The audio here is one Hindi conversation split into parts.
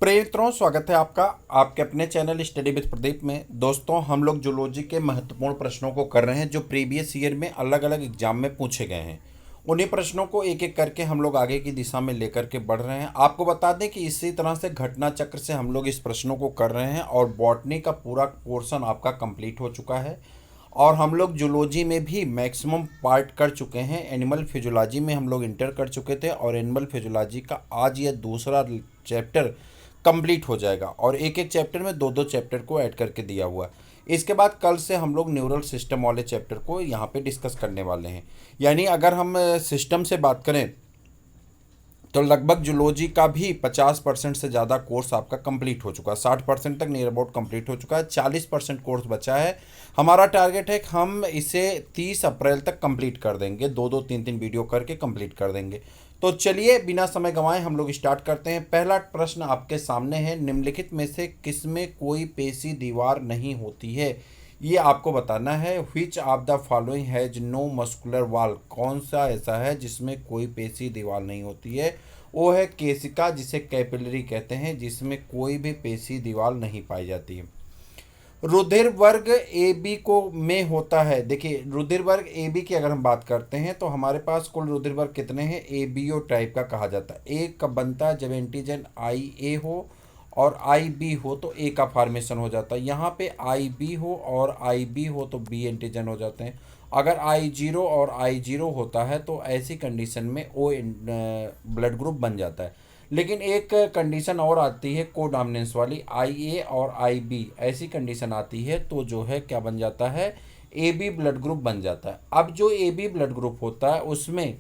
प्रिय मित्रों, स्वागत है आपका आपके अपने चैनल स्टडी विद प्रदीप में। दोस्तों, हम लोग जूलॉजी के महत्वपूर्ण प्रश्नों को कर रहे हैं जो प्रीवियस ईयर में अलग अलग एग्जाम में पूछे गए हैं। उन्हीं प्रश्नों को एक एक करके हम लोग आगे की दिशा में लेकर के बढ़ रहे हैं। आपको बता दें कि इसी तरह से घटना चक्र से हम लोग इस प्रश्नों को कर रहे हैं और बॉटनी का पूरा पोर्शन आपका कंप्लीट हो चुका है और हम लोग जूलॉजी में भी मैक्सिमम पार्ट कर चुके हैं। एनिमल फिजियोलॉजी में हम लोग इंटर कर चुके थे और एनिमल फिजियोलॉजी का आज यह दूसरा चैप्टर कंप्लीट हो जाएगा और एक एक चैप्टर में दो दो चैप्टर को ऐड करके दिया हुआ है। इसके बाद कल से हम लोग न्यूरल सिस्टम वाले चैप्टर को यहाँ पे डिस्कस करने वाले हैं। यानी अगर हम सिस्टम से बात करें तो लगभग जूलॉजी का भी 50% से ज़्यादा कोर्स आपका कंप्लीट हो चुका है। 60% तक नियर अबाउट कंप्लीट हो चुका है। 40% कोर्स बचा है। हमारा टारगेट है कि हम इसे 30 अप्रैल तक कंप्लीट कर देंगे। दो दो तीन तीन वीडियो करके कंप्लीट कर देंगे। तो चलिए बिना समय गंवाए हम लोग स्टार्ट करते हैं। पहला प्रश्न आपके सामने है, निम्नलिखित में से किसमें कोई पेशी दीवार नहीं होती है? ये आपको बताना है। Which of the following has no muscular wall? कौन सा ऐसा है जिसमें कोई पेशी दीवार नहीं होती है? वो है केशिका, जिसे कैपिलरी कहते हैं, जिसमें कोई भी पेशी दीवार नहीं पाई जाती है। रुधिर वर्ग ए बी को में होता है। देखिए, रुधिर वर्ग ए बी की अगर हम बात करते हैं तो हमारे पास कुल रुधिर वर्ग कितने हैं? ए बी ओ टाइप का कहा जाता है। ए कब बनता है? जब एंटीजन आई ए हो और आई बी हो तो ए का फॉर्मेशन हो जाता है। यहाँ पे आई बी हो और आई बी हो तो बी एंटीजन हो जाते हैं। अगर आई जीरो और आई जीरो होता है तो ऐसी कंडीशन में ओ ब्लड ग्रुप बन जाता है। लेकिन एक कंडीशन और आती है कोडॉमिनेंस वाली, आई ए और आई बी, ऐसी कंडीशन आती है तो जो है क्या बन जाता है? ए बी ब्लड ग्रुप बन जाता है। अब जो ए बी ब्लड ग्रुप होता है उसमें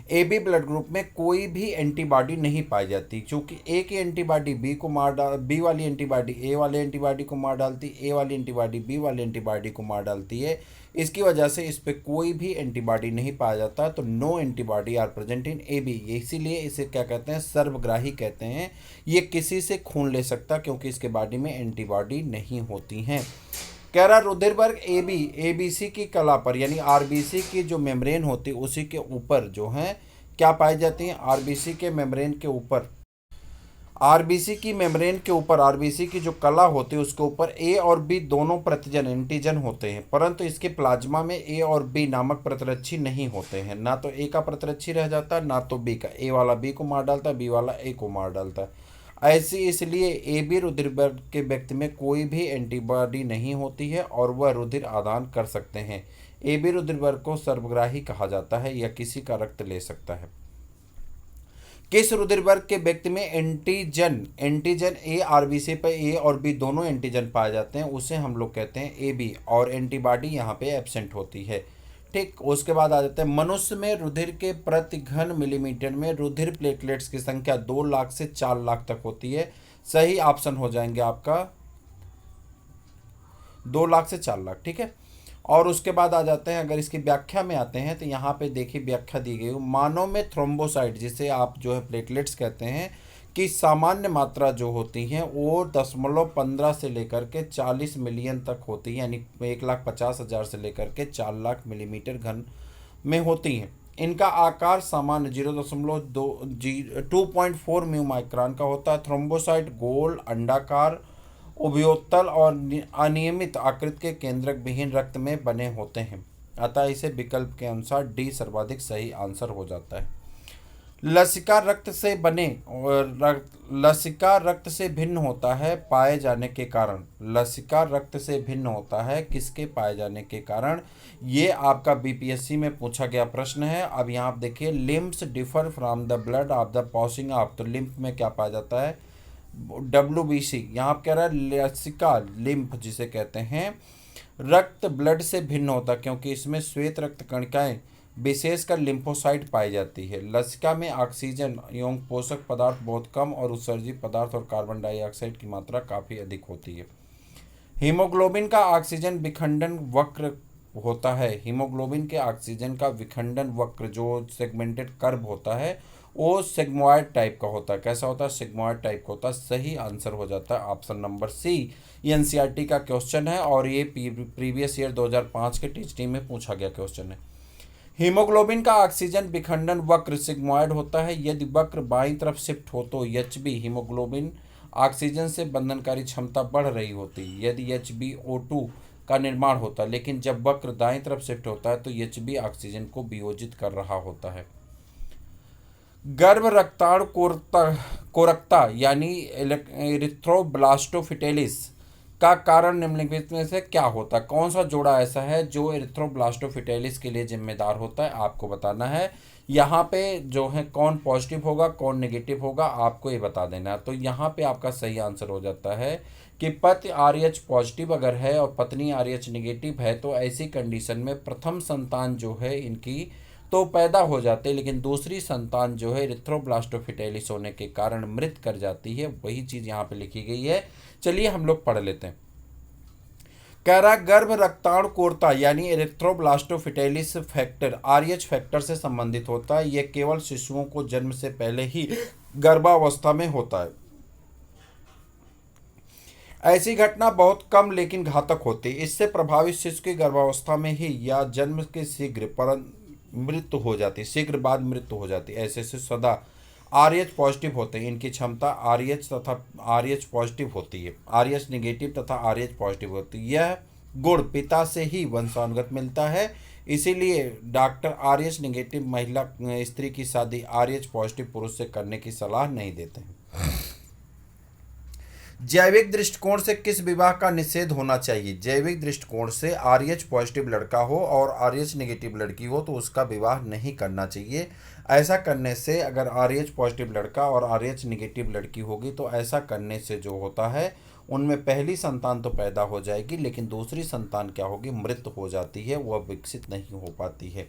ए बी ब्लड ग्रुप में कोई भी एंटीबॉडी नहीं पाई जाती, क्योंकि ए की एंटीबॉडी बी को मार डाल, बी वाली एंटीबॉडी ए वाले एंटीबॉडी को मार डालती, ए वाली एंटीबॉडी बी वाले एंटीबॉडी को मार डालती है। इसकी वजह से इस पर कोई भी एंटीबॉडी नहीं पाया जाता, तो no antibody are present in A B. इसीलिए इसे क्या कहते हैं? सर्वग्राही कहते हैं। ये किसी से खून ले सकता क्योंकि इसके बॉडी में एंटीबॉडी नहीं होती हैं। कह रहा रुधिर वर्ग ए बी एबीसी की कला पर, यानी आरबीसी की जो मेम्ब्रेन होती है उसी के ऊपर जो है क्या पाई जाती हैं? आरबीसी के मेम्ब्रेन के ऊपर, आरबीसी की मेम्ब्रेन के ऊपर, आरबीसी की जो कला होती है उसके ऊपर ए और बी दोनों प्रतिजन एंटीजन होते हैं, परंतु इसके प्लाज्मा में ए और बी नामक प्रतिरक्षी नहीं होते हैं। ना तो ए का प्रतिरक्षी रह जाता है ना तो बी का। ए वाला बी को मार डालता है, बी वाला ए को मार डालता है। ऐसी इसलिए ए बी रुधिर वर्ग के व्यक्ति में कोई भी एंटीबॉडी नहीं होती है और वह रुधिर आदान कर सकते हैं। ए बी रुधिर वर्ग को सर्वग्राही कहा जाता है या किसी का रक्त ले सकता है। किस रुधिर वर्ग के व्यक्ति में एंटीजन एंटीजन ए आरबीसी पे ए और बी दोनों एंटीजन पाए जाते हैं उसे हम लोग कहते हैं ए बी, और एंटीबॉडी यहाँ पे एब्सेंट होती है। ठीक, उसके बाद आ जाते हैं मनुष्य में रुधिर के प्रति घन मिलीमीटर में रुधिर प्लेटलेट्स की संख्या 2 लाख से 4 लाख तक होती है। सही ऑप्शन हो जाएंगे आपका 2 लाख से 4 लाख। ठीक है, और उसके बाद आ जाते हैं, अगर इसकी व्याख्या में आते हैं तो यहाँ पे देखिए व्याख्या दी गई, मानव में थ्रोम्बोसाइट जिसे आप जो है प्लेटलेट्स कहते हैं कि सामान्य मात्रा जो होती हैं वो 0.15 से लेकर के 40 मिलियन तक होती है, यानी 1,50,000 से लेकर के 4 लाख मिलीमीटर घन में होती हैं। इनका आकार सामान्य 2.4 म्यू माइक्रोन का होता है। थ्रोम्बोसाइट गोल, अंडाकार, उभयोत्तल और अनियमित आकृति के केंद्रक विहीन रक्त में बने होते हैं, अतः इसे विकल्प के अनुसार डी सर्वाधिक सही आंसर हो जाता है। लसिका रक्त से बने और लसिका रक्त से भिन्न होता है पाए जाने के कारण। लसिका रक्त से भिन्न होता है किसके पाए जाने के कारण? ये आपका बीपीएससी में पूछा गया प्रश्न है। अब यहाँ आप देखिए, lymphs differ from the blood of the passing off, तो लिम्फ में क्या पाया जाता है? WBC। यहाँ आप कह रहा है लसिका लिम्फ जिसे कहते हैं रक्त ब्लड से भिन्न होता है क्योंकि इसमें श्वेत रक्त कणिकाएं विशेषकर लिम्फोसाइट पाई जाती है। लसिका में ऑक्सीजन एवं पोषक पदार्थ बहुत कम और उत्सर्जित पदार्थ और कार्बन डाइऑक्साइड की मात्रा काफ़ी अधिक होती है। हीमोग्लोबिन का ऑक्सीजन विखंडन वक्र होता है। हीमोग्लोबिन के ऑक्सीजन का विखंडन वक्र जो सेगमेंटेड कर्व होता है वो सिग्मॉइड टाइप का होता है। कैसा होता है? सिग्मॉइड टाइप का होता है। सही आंसर हो जाता है ऑप्शन नंबर सी। एनसीईआरटी का क्वेश्चन है और ये प्रीवियस ईयर 2005 के टीचटी में पूछा गया क्वेश्चन है। हीमोग्लोबिन का ऑक्सीजन विखंडन वक्र सिग्मॉइड होता है। यदि वक्र बाईं तरफ शिफ्ट हो तो एचबी हीमोग्लोबिन ऑक्सीजन से बंधनकारी क्षमता बढ़ रही होती है। यदि HbO2 का निर्माण होता है, लेकिन जब वक्र दाईं तरफ शिफ्ट होता है तो HB ऑक्सीजन को वियोजित कर रहा होता है। गर्भ रक्ताणु कोरकता यानी एरिथ्रोब्लास्टोफिटेलिस का कारण निम्नलिखित में से क्या होता है? कौन सा जोड़ा ऐसा है जो एरिथ्रोब्लास्टोफिटेलिस के लिए जिम्मेदार होता है? आपको बताना है। यहाँ पे जो है कौन पॉजिटिव होगा कौन नेगेटिव होगा आपको ये बता देना है। तो यहाँ पे आपका सही आंसर हो जाता है कि पति RH पॉजिटिव अगर है और पत्नी RH नेगेटिव है तो ऐसी कंडीशन में प्रथम संतान जो है इनकी तो पैदा हो जाते हैं, लेकिन दूसरी संतान जो है एरिथ्रोब्लास्टोफिटेलिस होने के कारण मृत कर जाती है। वही चीज़ यहाँ पे लिखी गई है। चलिए हम लोग पढ़ लेते हैं। कह रहा गर्भ रक्ताणु कोरता यानी एरिथ्रोब्लास्टोफिटेलिस फैक्टर RH फैक्टर से संबंधित होता है। यह केवल शिशुओं को जन्म से पहले ही गर्भावस्था में होता है। ऐसी घटना बहुत कम लेकिन घातक होती है। इससे प्रभावित शिशु की गर्भावस्था में ही या जन्म के शीघ्र मृत्यु हो जाती है, शीघ्र बाद मृत्यु हो जाती है। ऐसे शिशु सदा RH पॉजिटिव होते हैं। इनकी क्षमता RH तथा RH पॉजिटिव होती है, RH नेगेटिव तथा RH पॉजिटिव होती है। यह गुण पिता से ही वंशानुगत मिलता है। इसीलिए डॉक्टर RH नेगेटिव महिला स्त्री की शादी RH पॉजिटिव पुरुष से करने की सलाह नहीं देते हैं। जैविक दृष्टिकोण से किस विवाह का निषेध होना चाहिए? जैविक दृष्टिकोण से RH पॉजिटिव लड़का हो और RH नेगेटिव लड़की हो तो उसका विवाह नहीं करना चाहिए। ऐसा करने से अगर RH पॉजिटिव लड़का और RH नेगेटिव लड़की होगी तो ऐसा करने से जो होता है उनमें पहली संतान तो पैदा हो जाएगी, लेकिन दूसरी संतान क्या होगी? मृत हो जाती है, वह विकसित नहीं हो पाती है।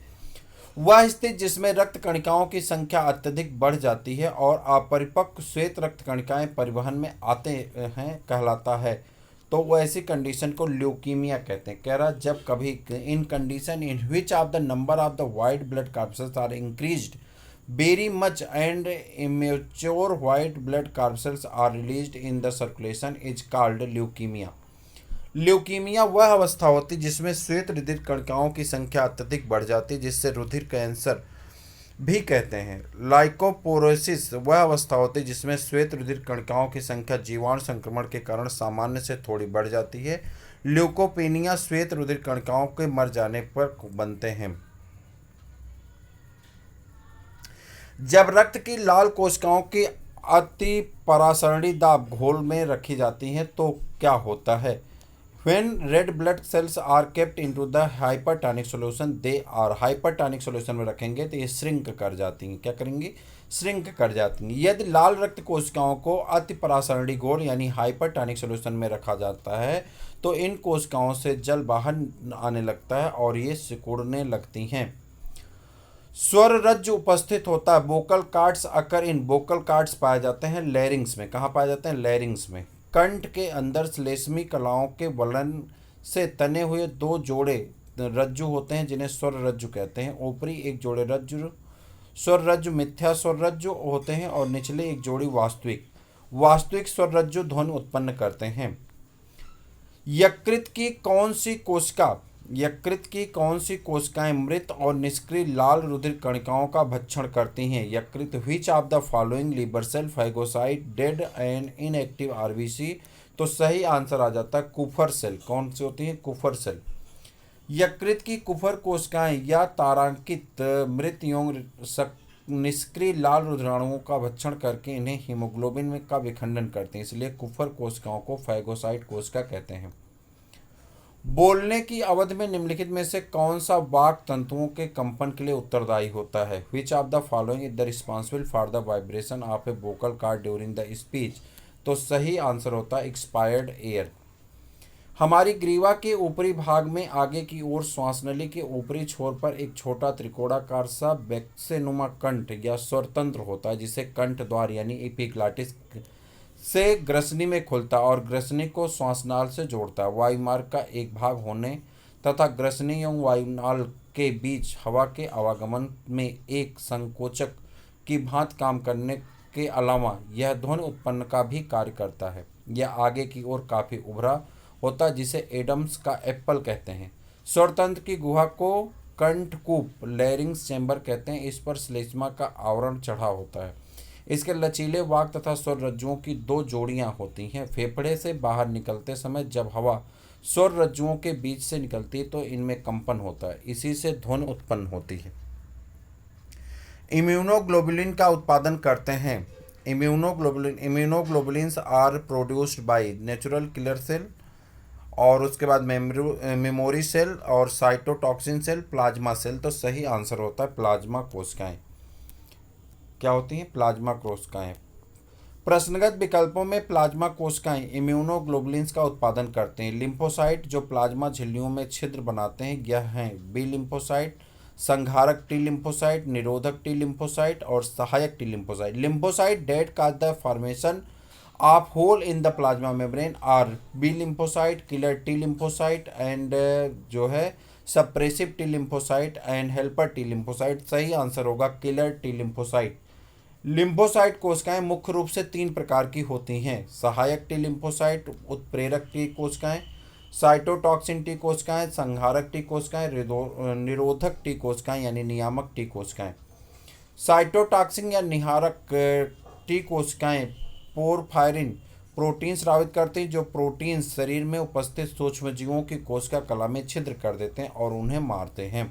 वह स्थिति जिसमें रक्त कणिकाओं की संख्या अत्यधिक बढ़ जाती है और अपरिपक्व श्वेत रक्त कणिकाएं परिवहन में आते हैं कहलाता है। तो वो ऐसी कंडीशन को ल्यूकीमिया कहते हैं। कह रहा जब कभी in condition in which of the number of the white blood corpuscles are increased very much and immature white blood corpuscles are released in the circulation is called leukaemia. Leukaemia वह अवस्था होती है जिसमें श्वेत रुधिर कणिकाओं की संख्या अत्यधिक बढ़ जाती है, जिससे रुधिर कैंसर भी कहते हैं। लाइकोपोरोसिस वह अवस्था होती है जिसमें श्वेत रुधिर कणिकाओं की संख्या जीवाणु संक्रमण के कारण सामान्य से थोड़ी बढ़ जाती है। ल्यूकोपेनिया श्वेत रुधिर कणिकाओं के मर जाने पर बनते हैं। जब रक्त की लाल कोशिकाओं की अति परासरणी दाब घोल में रखी जाती हैं तो क्या होता है? When red blood cells are kept into the hypertonic solution, they are hypertonic solution में रखेंगे तो ये श्रिंक कर जाती हैं। क्या करेंगी? श्रिंक कर जाती हैं। यदि लाल रक्त कोशिकाओं को अति परासरणी घोल यानी हाइपरटॉनिक सॉल्यूशन में रखा जाता है तो इन कोशिकाओं से जल बाहर आने लगता है और ये सिकुड़ने लगती हैं। स्वर रज्जु उपस्थित होता है। वोकल कार्ड्स अकर इन वोकल कार्ड्स पाए जाते हैं लैरिंग्स में। कहाँ पाए जाते हैं? लैरिंग्स में। कंठ के अंदर श्लेष्मी कलाओं के वलन से तने हुए दो जोड़े रज्जु होते हैं जिन्हें स्वर रज्जु कहते हैं। ऊपरी एक जोड़े रज्जु स्वर रज्जु मिथ्या स्वर रज्जु होते हैं और निचले एक जोड़ी वास्तविक स्वर रज्जु ध्वनि उत्पन्न करते हैं। यकृत की कौन सी कोशिकाएं मृत और निष्क्रिय लाल रुधिर कणिकाओं का भक्षण करती हैं? यकृत which of the following liver cell phagocyte dead and inactive RBC? तो सही आंसर आ जाता है कुफर सेल। कौन सी होती है? कुफर सेल। यकृत की कुफर कोशिकाएं या तारांकित मृत यौन निष्क्रिय लाल रुधिराणुओं का भक्षण करके इन्हें हीमोग्लोबिन में का विखंडन करते हैं, इसलिए कुफर कोशिकाओं को फैगोसाइट कोशिका कहते हैं। बोलने की अवधि में निम्नलिखित में से कौन सा वाक तंतुओं के कंपन के लिए उत्तरदायी होता है? Which of the following is the responsible for the vibration of a vocal cord during the speech? तो सही आंसर होता है एक्सपायर्ड एयर। हमारी ग्रीवा के ऊपरी भाग में आगे की ओर श्वास नली के ऊपरी छोर पर एक छोटा त्रिकोणाकार सा वैक्सेनुमा कंठ या स्वरतंत्र होता है जिसे कंठ द्वार यानी एपिग्लॉटिस से ग्रसनी में खुलता और ग्रसनी को श्वासनाल से जोड़ता है। वायुमार्ग का एक भाग होने तथा ग्रसनी एवं वायुनाल के बीच हवा के आवागमन में एक संकोचक की भांति काम करने के अलावा यह ध्वनि उत्पन्न का भी कार्य करता है। यह आगे की ओर काफ़ी उभरा होता है जिसे एडम्स का एप्पल कहते हैं। स्वरतंत्र की गुहा को कंठकूप लैरिंग्स चैम्बर कहते हैं। इस पर श्लेष्मा का आवरण चढ़ा होता है। इसके लचीले वाक तथा स्वर रज्जुओं की दो जोड़ियां होती हैं। फेफड़े से बाहर निकलते समय जब हवा स्वर रज्जुओं के बीच से निकलती है तो इनमें कंपन होता है, इसी से ध्वनि उत्पन्न होती है। इम्यूनोग्लोबुलिन का उत्पादन करते हैं। Immunoglobulins are produced by natural killer cell, और उसके बाद मेमोरी सेल और साइटोटॉक्सिन सेल, प्लाज्मा सेल। तो सही आंसर होता है प्लाज्मा कोशिकाएं। क्या होती हैं? प्लाज्मा कोशिकाएं। प्रश्नगत विकल्पों में प्लाज्मा कोशिकाएं इम्यूनोग्लोबुलिन्स का उत्पादन करते हैं। लिम्फोसाइट जो प्लाज्मा झिल्लियों में छिद्र बनाते हैं यह हैं बी लिम्फोसाइट, संहारक टी लिम्फोसाइट, निरोधक टी लिम्फोसाइट और सहायक T lymphocyte. Lymphocyte that cause the formation of hole in the plasma membrane are B lymphocyte, killer T lymphocyte and जो है suppressive T lymphocyte and helper T lymphocyte. सही आंसर होगा किलर टी लिम्फोसाइट। लिम्फोसाइट कोशिकाएं मुख्य रूप से 3 प्रकार की होती हैं। सहायक टी लिम्फोसाइट, उत्प्रेरक टी कोशिकाएं, साइटोटॉक्सिन टी कोशिकाएं, संहारक टी कोशिकाएं, निरोधक टी कोशिकाएं यानी नियामक टी कोशिकाएं। साइटोटॉक्सिन या निहारक टी कोशिकाएं पोरफायरिन प्रोटीन स्रावित करती हैं, जो प्रोटीन शरीर में उपस्थित सूक्ष्मजीवों की कोशिका कला में छिद्र कर देते हैं और उन्हें मारते हैं।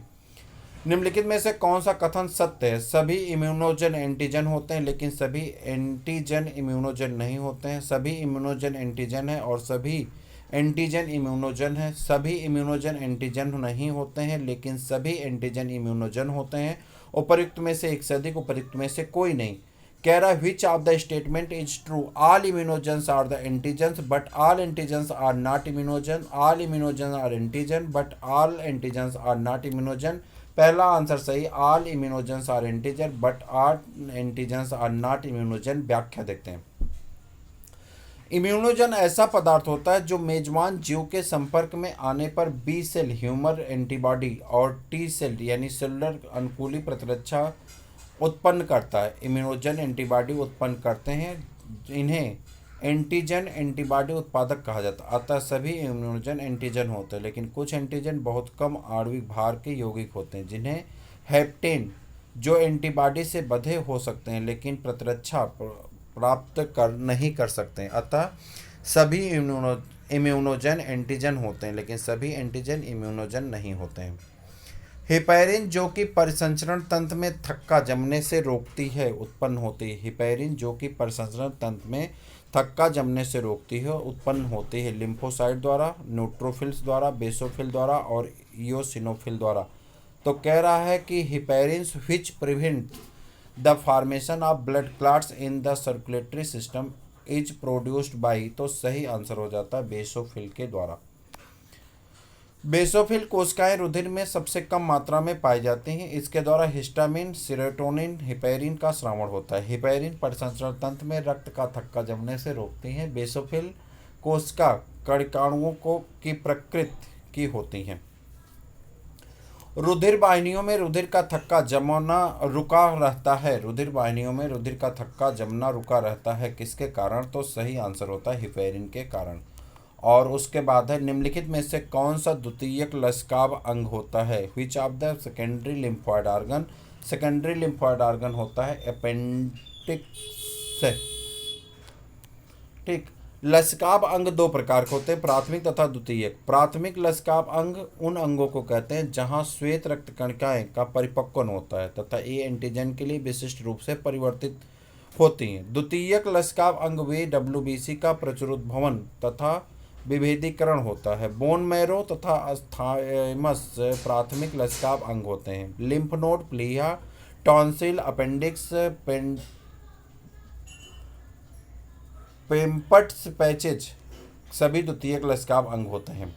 निम्नलिखित में से कौन सा कथन सत्य है? सभी इम्यूनोजन एंटीजन होते हैं लेकिन सभी एंटीजन इम्यूनोजन नहीं होते हैं। सभी इम्यूनोजन एंटीजन है और सभी एंटीजन इम्यूनोजन है। सभी इम्यूनोजन एंटीजन नहीं होते हैं लेकिन सभी एंटीजन इम्यूनोजन होते हैं। उपर्युक्त में से एक से अधिक, उपर्युक्त में से कोई नहीं। कह रहा which of the statement is true? All immunogens are the antigens but all antigens are not immunogen. All immunogen are antigen but all antigens are not immunogen. पहला आंसर सही, all immunogens are antigen but all antigens are not immunogen. व्याख्या देखते हैं। इम्यूनोजन ऐसा पदार्थ होता है जो मेजबान जीव के संपर्क में आने पर बी सेल ह्यूमर एंटीबॉडी और टी सेल यानी सेलुलर अनुकूली प्रतिरक्षा उत्पन्न करता है। इम्यूनोजन एंटीबॉडी उत्पन्न करते हैं, इन्हें एंटीजन एंटीबॉडी उत्पादक कहा जाता है। अतः सभी इम्यूनोजन एंटीजन होते हैं लेकिन कुछ एंटीजन बहुत कम आणविक भार के यौगिक होते हैं जिन्हें हेप्टेन जो एंटीबॉडी से बंधे हो सकते हैं लेकिन प्रतिरक्षा प्राप्त नहीं कर सकते हैं। अतः सभी इम्यूनोजन एंटीजन होते हैं लेकिन सभी एंटीजन इम्यूनोजन नहीं होते हैं। हिपैरिन जो कि परिसंचरण तंत्र में थक्का जमने से रोकती है उत्पन्न होती है। हिपैरिन जो कि परिसंचरण तंत्र में थक्का जमने से रोकती है उत्पन्न होती है लिम्फोसाइट द्वारा, न्यूट्रोफिल्स द्वारा, बेसोफिल द्वारा और इयोसिनोफिल द्वारा। तो कह रहा है कि heparin which prevent the formation of blood clots in the circulatory system is produced by. तो सही आंसर हो जाता है बेसोफिल के द्वारा। बेसोफिल कोशिकाएं रुधिर में सबसे कम मात्रा में पाई जाती हैं। इसके द्वारा हिस्टामिन, सेरोटोनिन, हिपैरिन का स्रावण होता है। हिपैरिन परिसंचरण तंत्र में रक्त का थक्का जमने से रोकती हैं। बेसोफिल कोशिका कणिकाणुओं की प्रकृति की होती हैं। रुधिर वाहिनियों में रुधिर का थक्का जमना रुका रहता है। रुधिर वाहिनियों में रुधिर का थक्का जमना रुका रहता है किसके कारण? तो सही आंसर होता है हिपैरिन के कारण। और उसके बाद है निम्नलिखित में से कौन सा द्वितीयक लसकाव अंग होता है? Which of the secondary lymphoid organ? Secondary lymphoid organ होता है अपेंडिक्स। ठीक। लसकाव अंग 2 प्रकार के होते हैं, प्राथमिक तथा द्वितीयक। प्राथमिक लसकाव अंग उन अंगों को कहते हैं जहां श्वेत रक्त कणिकाएं का परिपक्वन होता है तथा ए एंटीजन के लिए विशिष्ट रूप से परिवर्तित होती हैं। द्वितीयक लसकाव अंग वे WBC का प्रचुरोद्भवन तथा विभेदीकरण होता है। बोन मैरो तथा अस्थाइमस प्राथमिक लसकाव अंग होते हैं। लिम्फ नोड, प्लीहा, टॉन्सिल, अपेंडिक्स, पेम्पट्स पैचेज सभी द्वितीयक लसकाव अंग होते हैं।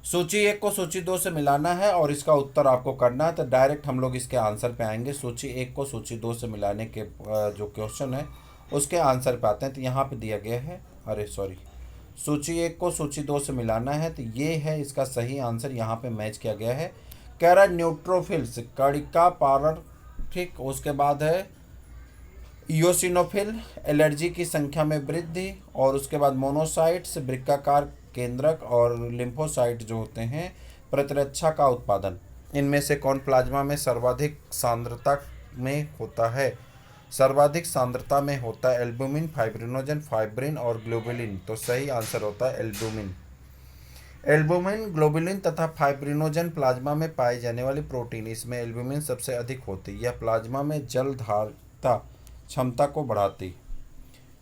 सूची 1 को सूची 2 से मिलाना है और इसका उत्तर आपको करना है। तो डायरेक्ट हम लोग इसके आंसर पे आएंगे। सूची 1 को सूची 2 से मिलाने के जो क्वेश्चन है उसके आंसर पे आते हैं। तो यहाँ पे दिया गया है, सूची 1 को सूची 2 से मिलाना है तो ये है इसका सही आंसर। यहाँ पे मैच किया गया है। कह रहा न्यूट्रोफिल्स कणिका पारर। ठीक। उसके बाद है इयोसिनोफिल एलर्जी की संख्या में वृद्धि। और उसके बाद मोनोसाइट्स वृक्काकार केंद्रक और लिम्फोसाइट जो होते हैं प्रतिरक्षा का उत्पादन। इनमें से कौन प्लाज्मा में सर्वाधिक सांद्रता में होता है? सर्वाधिक सांद्रता में होता है एल्बुमिन, फाइब्रिनोजन, फाइब्रिन और ग्लोबुलिन। तो सही आंसर होता है एल्बुमिन। एल्बुमिन, ग्लोबुलिन तथा फाइब्रिनोजन प्लाज्मा में पाई जाने वाली प्रोटीन। इसमें एल्बुमिन सबसे अधिक होती है। यह प्लाज्मा में जल धारता क्षमता को बढ़ाती।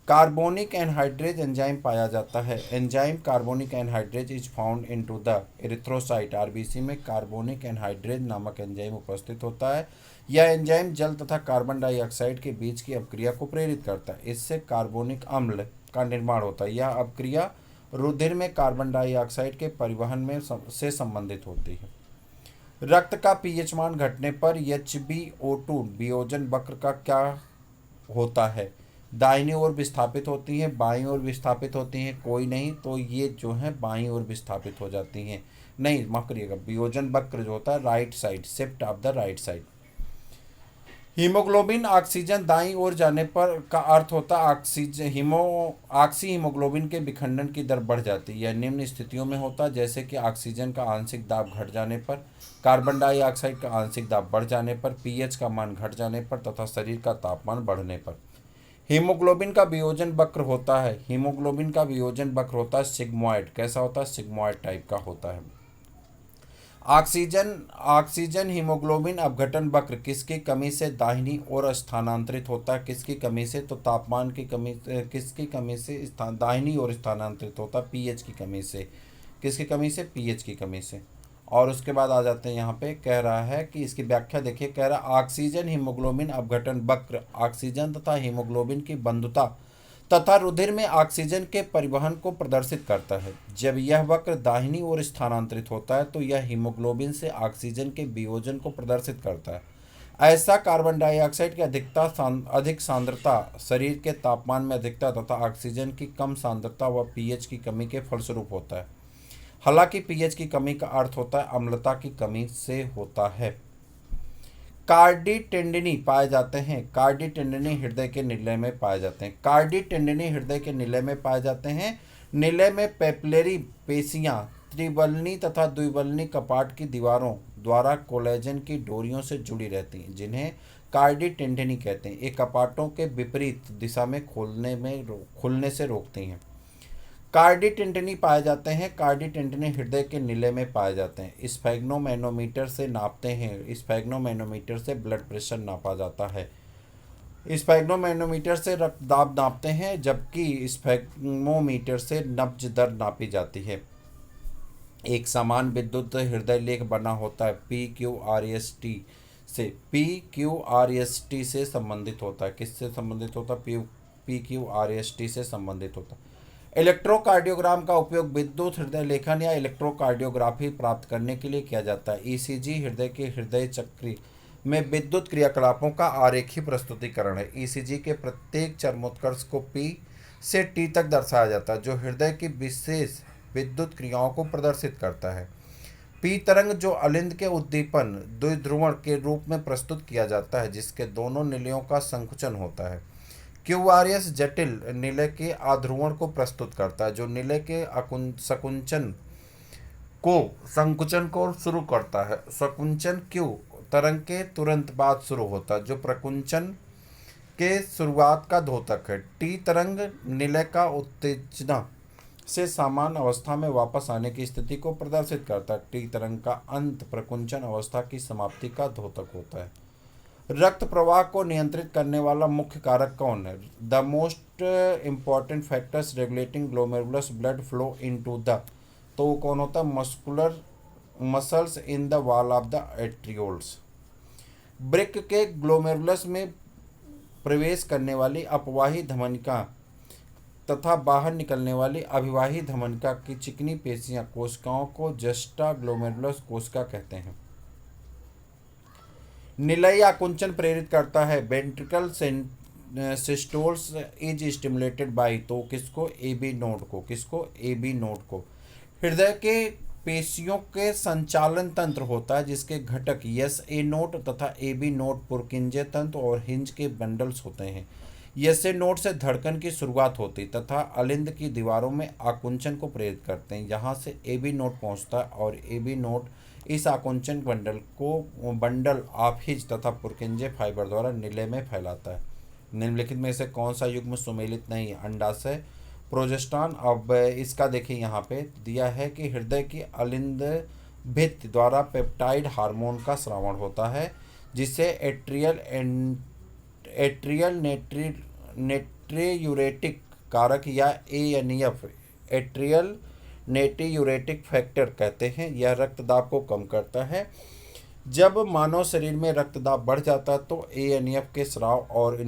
कार्बोनिक एनहाइड्रेज एंजाइम पाया जाता है। Enzyme carbonic anhydrase is found into the erythrocyte. RBC में कार्बोनिक एनहाइड्रेज नामक एंजाइम उपस्थित होता है। यह एंजाइम जल तथा कार्बन डाइऑक्साइड के बीच की अपक्रिया को प्रेरित करता है। इससे कार्बोनिक अम्ल का निर्माण होता है। यह अपक्रिया रुधिर में कार्बन डाइऑक्साइड के परिवहन में से संबंधित होती है। रक्त का पीएच मान घटने पर HbO2 वियोजन वक्र का क्या होता है? दाहिनी ओर विस्थापित होती हैं, बाईं ओर विस्थापित होती हैं, कोई नहीं, तो ये जो है बाईं ओर विस्थापित हो जाती हैं। नहीं, माफ करिएगा, वियोजन वक्र जो होता है right side, shift of the right side. Haemoglobin oxygen दाईं ओर जाने पर का अर्थ होता है ऑक्सी हीमोग्लोबिन के विखंडन की दर बढ़ जाती है। यह निम्न स्थितियों में होता है, जैसे कि ऑक्सीजन का आंशिक दाब घट जाने पर, कार्बन डाइऑक्साइड का आंशिक दाब बढ़ जाने पर, पीएच का मान घट जाने पर तथा शरीर का तापमान बढ़ने पर। हीमोग्लोबिन का वियोजन वक्र होता है। हीमोग्लोबिन का वियोजन वक्र होता है सिग्मॉइड। कैसा होता है? सिग्मॉइड टाइप का होता है। ऑक्सीजन हीमोग्लोबिन अपघटन वक्र किसकी कमी से दाहिनी ओर स्थानांतरित होता है? किसकी कमी से? तो तापमान की कमी। किसकी कमी से दाहिनी ओर स्थानांतरित होता है? पीएच की कमी से। किसकी कमी से? पीएच की कमी से। और उसके बाद आ जाते हैं यहाँ पे, कह रहा है कि इसकी व्याख्या देखिए, कह रहा है ऑक्सीजन हीमोग्लोबिन अपघटन वक्र ऑक्सीजन तथा हीमोग्लोबिन की बंधुता तथा रुधिर में ऑक्सीजन के परिवहन को प्रदर्शित करता है। जब यह वक्र दाहिनी ओर स्थानांतरित होता है तो यह हीमोग्लोबिन से ऑक्सीजन के वियोजन को प्रदर्शित करता है। ऐसा कार्बन डाइऑक्साइड की अधिक सांद्रता, शरीर के तापमान में अधिकता तथा ऑक्सीजन की कम सांद्रता व पीएच की कमी के फलस्वरूप होता है। हालांकि पीएच की कमी का अर्थ होता है अम्लता की कमी से होता है। कार्डी टेंडिनी पाए जाते हैं। कार्डी टेंडिनी हृदय के निलय में पाए जाते हैं। कार्डी टेंडिनी हृदय के निलय में पाए जाते हैं। निलय में पेपिलरी पेशियां त्रिबलनी तथा द्विबलनी कपाट की दीवारों द्वारा कोलेजन की डोरियों से जुड़ी रहती हैं, जिन्हें कार्डी टेंडिनी कहते हैं। ये कपाटों के विपरीत दिशा में खुलने से रोकती हैं। कार्डी टेंडिनी पाए जाते हैं। कार्डी टेंडिनी हृदय के निलय में पाए जाते हैं। स्फैग्नोमैनोमीटर से नापते हैं। स्फैग्नोमैनोमीटर से ब्लड प्रेशर नापा जाता है। स्फैग्नोमैनोमीटर से रक्तदाब नापते हैं, जबकि स्फैग्मोमीटर से नब्ज दर नापी जाती है। एक समान विद्युत हृदय लेख बना होता है PQRST से संबंधित होता है। किससे संबंधित होता है? PQRST से संबंधित होता है। इलेक्ट्रोकार्डियोग्राम का उपयोग विद्युत हृदय लेखन या इलेक्ट्रोकार्डियोग्राफी प्राप्त करने के लिए किया जाता है। ईसीजी हृदय के हृदय चक्र में विद्युत क्रियाकलापों का आरेखीय प्रस्तुतिकरण है। ईसीजी के प्रत्येक चरमोत्कर्ष को P से T तक दर्शाया जाता है, जो हृदय की विशेष विद्युत क्रियाओं को प्रदर्शित करता है। P तरंग जो अलिंद के उद्दीपन द्विध्रुवण के रूप में प्रस्तुत किया जाता है, जिसके दोनों निलयों का संकुचन होता है। QRS जटिल निलय के आध्रुवण को प्रस्तुत करता है, जो निलय के संकुचन को शुरू करता है। संकुचन Q तरंग के तुरंत बाद शुरू होता है, जो प्रकुंचन के शुरुआत का द्योतक है। T तरंग निलय का उत्तेजना से सामान्य अवस्था में वापस आने की स्थिति को प्रदर्शित करता है। T तरंग का अंत प्रकुंचन अवस्था की समाप्ति का द्योतक होता है। रक्त प्रवाह को नियंत्रित करने वाला मुख्य कारक कौन है? The most important factors regulating glomerulus blood flow into the, तो वो कौन होता है? Muscles in the wall of the arterioles. वृक्क के ग्लोमेरुलस में प्रवेश करने वाली अपवाही धमनिका तथा बाहर निकलने वाली अभिवाही धमनिका की चिकनी पेशियां कोशिकाओं को जस्टा ग्लोमेरुलस कोशिका कहते हैं। निलय या कुंचन प्रेरित करता है। वेंट्रिकल सिस्टोल्स इज स्टिमुलेटेड बाय, तो किसको? AB नोड को। किसको? AB नोड को। हृदय के पेशियों के संचालन तंत्र होता है, जिसके घटक SA नोड तथा AB नोड पुरकिंजे तंत्र और हिंज के बंडल्स होते हैं। ये से नोड से धड़कन की शुरुआत होती तथा अलिंद की दीवारों में आकुंचन को प्रेरित करते हैं। यहाँ से ए बी नोड पहुँचता है और ए बी नोड इस आकुंचन बंडल ऑफ हिज तथा पुरकिंजे फाइबर द्वारा नीले में फैलाता है। निम्नलिखित में से कौन सा युग्म सुमेलित नहीं है? अंडाशय, प्रोजेस्टेरॉन। अब इसका देखिए यहाँ पे दिया है कि हृदय की अलिंद भित्ति द्वारा पेप्टाइड हार्मोन का स्रावण होता है जिससे एट्रियल नेट्रियूरेटिक कारक या एएनएफ एट्रियल नेट्रियूरेटिक फैक्टर कहते हैं। यह रक्तदाब को कम करता है। जब मानव शरीर में रक्तदाब बढ़ जाता है तो एएनएफ के स्राव और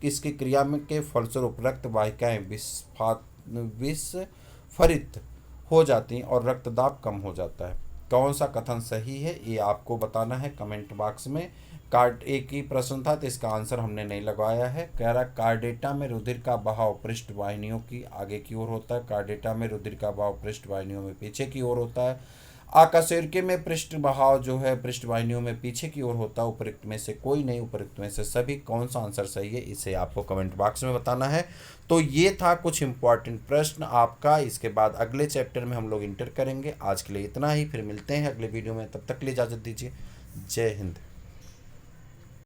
इसकी क्रिया में के फलस्वरूप रक्त वाहिकाएं विस्फरित हो जाती हैं और रक्तदाब कम हो जाता है। कौन सा कथन सही है ये आपको बताना है कमेंट बॉक्स में। कार्ड एक ही प्रश्न था तो इसका आंसर हमने नहीं लगाया है। कह रहा कार्डेटा में रुधिर का बहाव पृष्ठवाहिनियों की आगे की ओर होता है, कार्डेटा में रुधिर का बहाव पृष्ठवाहिनियों में पीछे की ओर होता है, आकाशवर्की में पृष्ठ बहाव जो है पृष्ठवाहिनियों में पीछे की ओर होता है। उपरोक्त में से कोई नहीं, उपरोक्त में से सभी। कौन सा आंसर सही है इसे आपको कमेंट बॉक्स में बताना है। तो ये था कुछ इंपॉर्टेंट प्रश्न आपका। इसके बाद अगले चैप्टर में हम लोग इंटर करेंगे। आज के लिए इतना ही, फिर मिलते हैं अगले वीडियो में। तब तक के लिए इजाज़त दीजिए। जय हिंद।